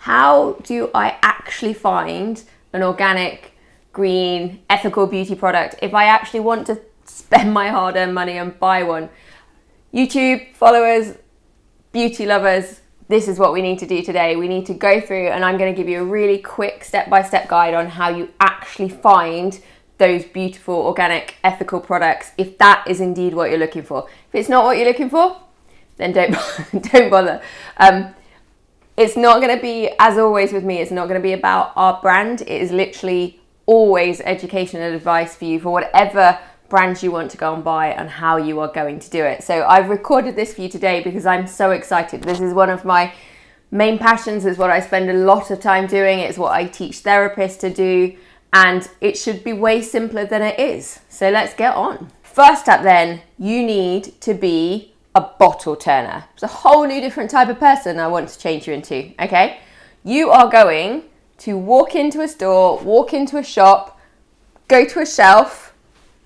how do I actually find an organic, green, ethical beauty product if I actually want to spend my hard-earned money and buy one? YouTube followers, beauty lovers, this is what we need to do today. We need to go through, and I'm going to give you a really quick step-by-step guide on how you actually find those beautiful, organic, ethical products, if that is indeed what you're looking for. If it's not what you're looking for, then don't bother. It's not going to be, as always with me, it's not going to be about our brand. It is literally always education and advice for you for whatever brands you want to go and buy and how you are going to do it. So I've recorded this for you today because I'm so excited. This is one of my main passions. It's what I spend a lot of time doing. It's what I teach therapists to do, and it should be way simpler than it is. So let's get on. First up then, you need to be a bottle turner. It's a whole new different type of person I want to change you into, okay? You are going to walk into a store, walk into a shop, go to a shelf,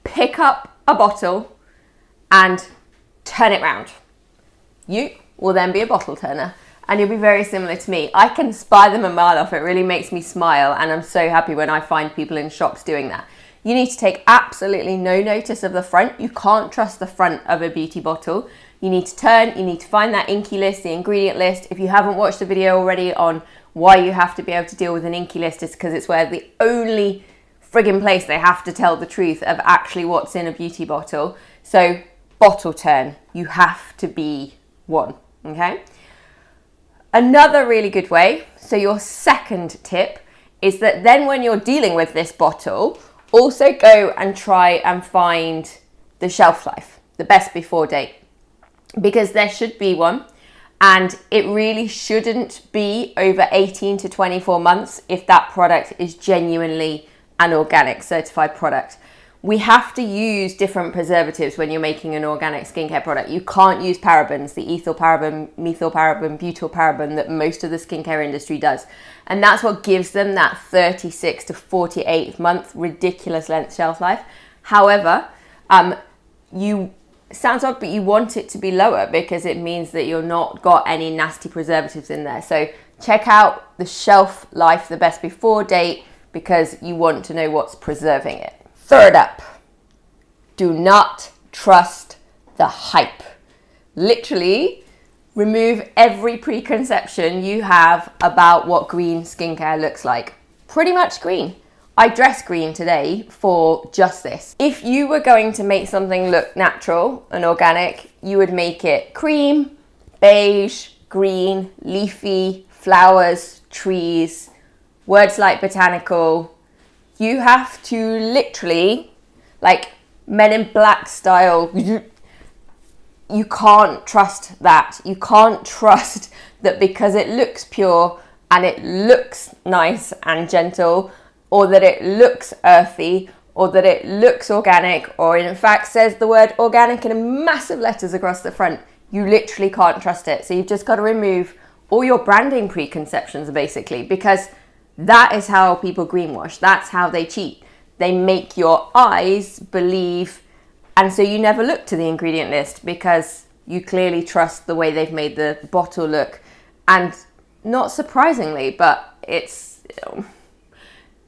pick up a bottle and turn it round. You will then be a bottle turner, and you'll be very similar to me. I can spy them a mile off. It really makes me smile, and I'm so happy when I find people in shops doing that. You need to take absolutely no notice of the front. You can't trust the front of a beauty bottle. You need to turn, you need to find that INCI list, the ingredient list. If you haven't watched the video already on why you have to be able to deal with an INCI list, it's because it's where the only friggin' place they have to tell the truth of actually what's in a beauty bottle. So bottle turn, you have to be one, okay? Another really good way, so your second tip is that then when you're dealing with this bottle, also go and try and find the shelf life, the best before date, because there should be one, and it really shouldn't be over 18 to 24 months if that product is genuinely an organic certified product. We have to use different preservatives when you're making an organic skincare product. You can't use parabens, the ethyl paraben, methyl paraben, butyl paraben that most of the skincare industry does. And that's what gives them that 36 to 48 month ridiculous length shelf life. However, sounds odd, but you want it to be lower because it means that you're not got any nasty preservatives in there. So check out the shelf life, the best before date, because you want to know what's preserving it. Third up, do not trust the hype. Literally, remove every preconception you have about what green skincare looks like. Pretty much green. I dress green today for just this. If you were going to make something look natural and organic, you would make it cream, beige, green, leafy, flowers, trees, words like botanical. You have to literally, like Men in Black style, you can't trust that. You can't trust that because it looks pure and it looks nice and gentle, or that it looks earthy, or that it looks organic, or in fact says the word organic in massive letters across the front. You literally can't trust it. So you've just got to remove all your branding preconceptions basically, because that is how people greenwash. That's how they cheat. They make your eyes believe, and so you never look to the ingredient list because you clearly trust the way they've made the bottle look. And not surprisingly, but it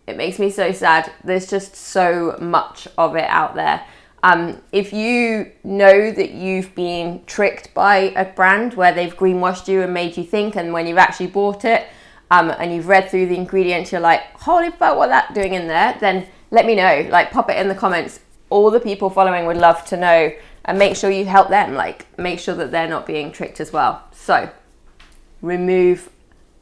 makes me so sad. There's just so much of it out there. If you know that you've been tricked by a brand where they've greenwashed you and made you think, and when you've actually bought it and you've read through the ingredients, you're like, holy fuck, what that's doing in there, then let me know. Like, pop it in the comments. All the people following would love to know, and make sure you help them. Like, make sure that they're not being tricked as well. So, remove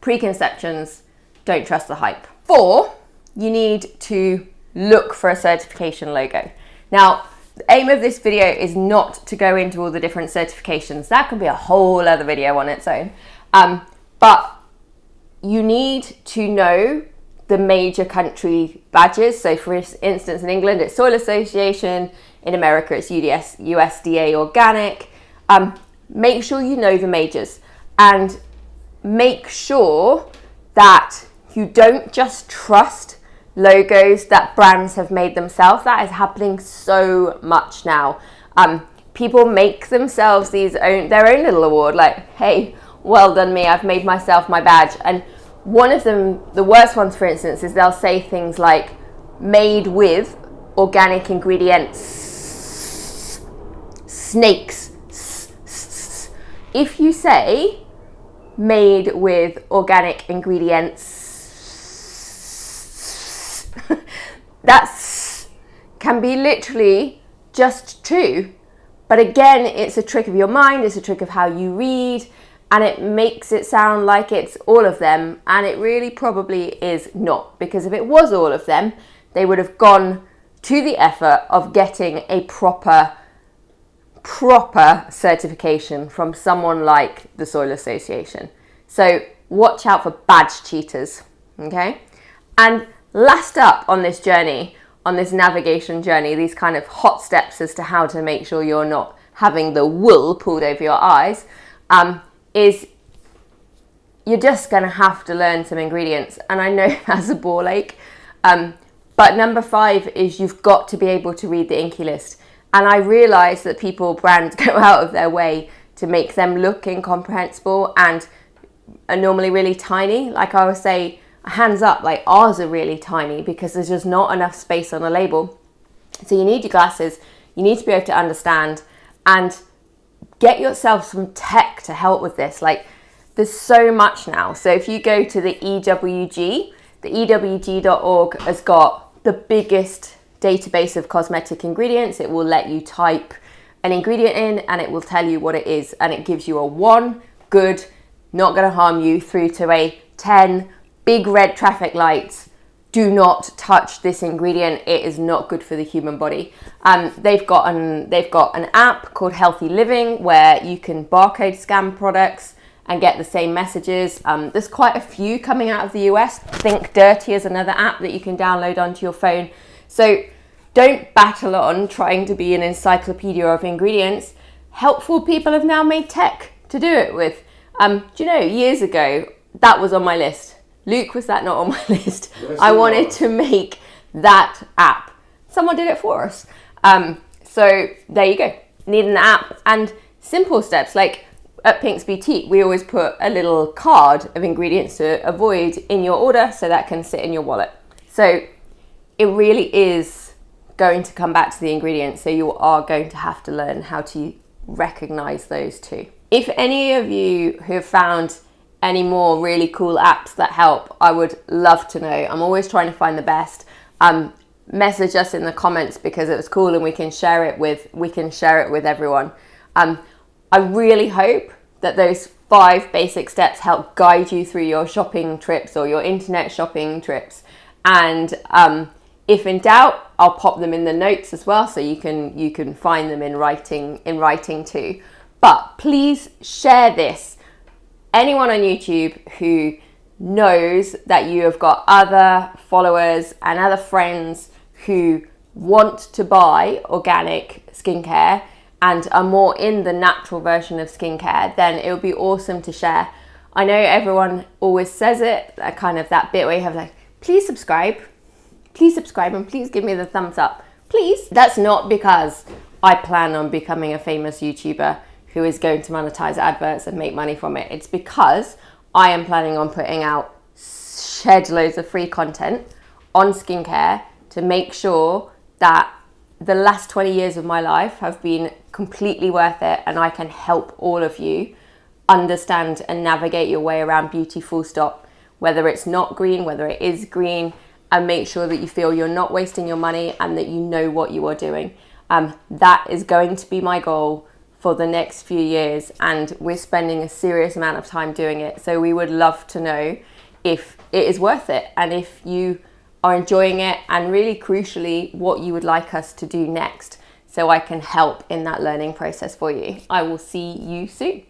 preconceptions. Don't trust the hype. 4, you need to look for a certification logo. Now, the aim of this video is not to go into all the different certifications. That could be a whole other video on its own. But you need to know the major country badges. So for instance, in England, it's Soil Association. In America, it's USDA Organic. Make sure you know the majors, and make sure that you don't just trust logos that brands have made themselves. That is happening so much now. People make themselves their own little award, like, hey, well done me, I've made myself my badge. And one of them, the worst ones, for instance, is they'll say things like made with organic ingredients, snakes. If you say made with organic ingredients, that can be literally just two. But again, it's a trick of your mind, it's a trick of how you read, and it makes it sound like it's all of them, and it really probably is not, because if it was all of them, they would have gone to the effort of getting a proper certification from someone like the Soil Association. So watch out for badge cheaters, okay? And last up on this journey, on this navigation journey, these kind of hot steps as to how to make sure you're not having the wool pulled over your eyes, is you're just going to have to learn some ingredients. And I know that's a ball ache, but number 5 is you've got to be able to read the INCI list. And I realise that brands go out of their way to make them look incomprehensible and are normally really tiny. Like I would say, hands up, like ours are really tiny because there's just not enough space on a label. So you need your glasses, you need to be able to understand, and get yourself some tech to help with this. Like there's so much now. So if you go to the EWG, the EWG.org has got the biggest database of cosmetic ingredients. It will let you type an ingredient in and it will tell you what it is, and it gives you a 1 good, not going to harm you, through to a 10 big red traffic lights, do not touch this ingredient, it is not good for the human body. They've got an app called Healthy Living where you can barcode scan products and get the same messages. There's quite a few coming out of the US. Think Dirty is another app that you can download onto your phone. So don't battle on trying to be an encyclopedia of ingredients. Helpful people have now made tech to do it with. Do you know, years ago, that was on my list. Luke, was that not on my list? Yes, I wanted to make that app. Someone did it for us. So there you go. Need an app and simple steps. Like at Pink's Boutique, we always put a little card of ingredients to avoid in your order so that can sit in your wallet. So it really is going to come back to the ingredients. So you are going to have to learn how to recognize those too. If any of you who have found any more really cool apps that help, I would love to know. I'm always trying to find the best. Message us in the comments because it was cool and we can share it with everyone. I really hope that those 5 basic steps help guide you through your shopping trips or your internet shopping trips. And if in doubt, I'll pop them in the notes as well, so you can find them in writing too. But please share this. Anyone on YouTube who knows that you have got other followers and other friends who want to buy organic skincare and are more in the natural version of skincare, then it would be awesome to share. I know everyone always says it, kind of that bit where you have like, please subscribe and please give me the thumbs up, please. That's not because I plan on becoming a famous YouTuber who is going to monetize adverts and make money from it. It's because I am planning on putting out shed loads of free content on skincare to make sure that the last 20 years of my life have been completely worth it, and I can help all of you understand and navigate your way around beauty full stop, whether it's not green, whether it is green, and make sure that you feel you're not wasting your money and that you know what you are doing. That is going to be my goal for the next few years, and we're spending a serious amount of time doing it. So we would love to know if it is worth it and if you are enjoying it, and really crucially, what you would like us to do next so I can help in that learning process for you. I will see you soon.